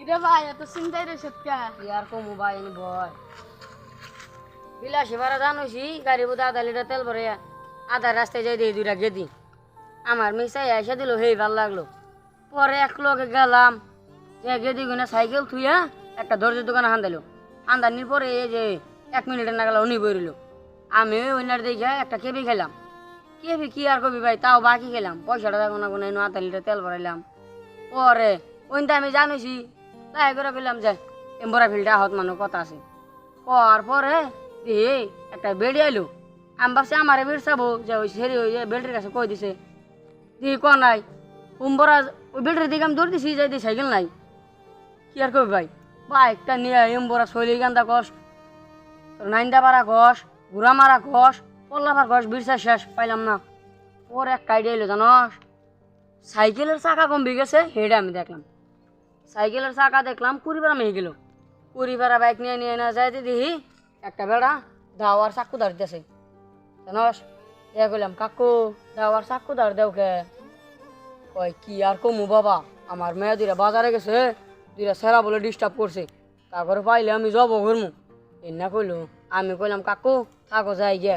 কিরে ভাই এত চিন্তাই রে সত্যা ইয়ার কো মোবাইল বয় বিলাসী ভাড়া জানোছি গাড়ি বোধ আধা লিটার তেল ভরে আধা রাস্তায় যাই দিয়ে দুইটা গেদি আমার মিসাই এসে দিল হেই ভাল লাগলো পরে এক লগে গেলাম যে গেদি গুনে সাইকেল থুইয়া একটা দর্জির দোকানে হান্দাইলো হান্দানির পরে এই যে 1 মিনিটের না গেল উনি বইরিল আমি ওইনার দেখে একটা কেবি খেলাম কেবি কি আর কবি ভাই তাও বাকি খেলাম পয়সাটা দেখো না কোনো আধা লিটার তেল ভরাইলাম পরে ওইটা আমি জানিছি তাই করে কইলাম যে এম্বরা ফিল্ডে আহত মানুষ কথা আছে কর পরে দিয়ে একটা বেড়ি আইলো আমি ভাবছি আমারে বেড় চাবো যে ওই সেরি ওই বেল্টের কাছে কই দিছে দিয়ে ক নাই উম্বরা ওই বেল্টের দিকে আমি দৌড় দিছি যাই দিয়ে সাইকেল নাই কি আর কবি ভাই বাইকটা নিয়ে এম্বরা শৈলী গান্দা কষ তোর নাইন্দা পাড়া ঘষ ঘুরা মারা ঘষ পল্লাপার ঘষ বিরসা শেষ পাইলাম না ওর এক কাইডে এলো জানস সাইকেলের চাকা কমবি গেছে হেডে আমি দেখলাম সাইকেলের চাকা দেখলাম 20 বেড়া মেয়ে গেল 20 বেড়া বাইক নিয়ে নিয়ে না যাইতে দেখি একটা বেড়া দাওয়ার চাকু দাঁড়িয়েছে জানস এ কইলাম কাকু দাওয়ার চাকু দাঁড় দেও কে কয় কি আর কমু বাবা আমার মেয়ে দুইটা বাজারে গেছে দুইটা সেরা বলে ডিস্টার্ব করছে তারপরে পাইলে আমি যাবো ঘুরমু এনা কইলো আমি কইলাম কাকু কাকু যাই গিয়া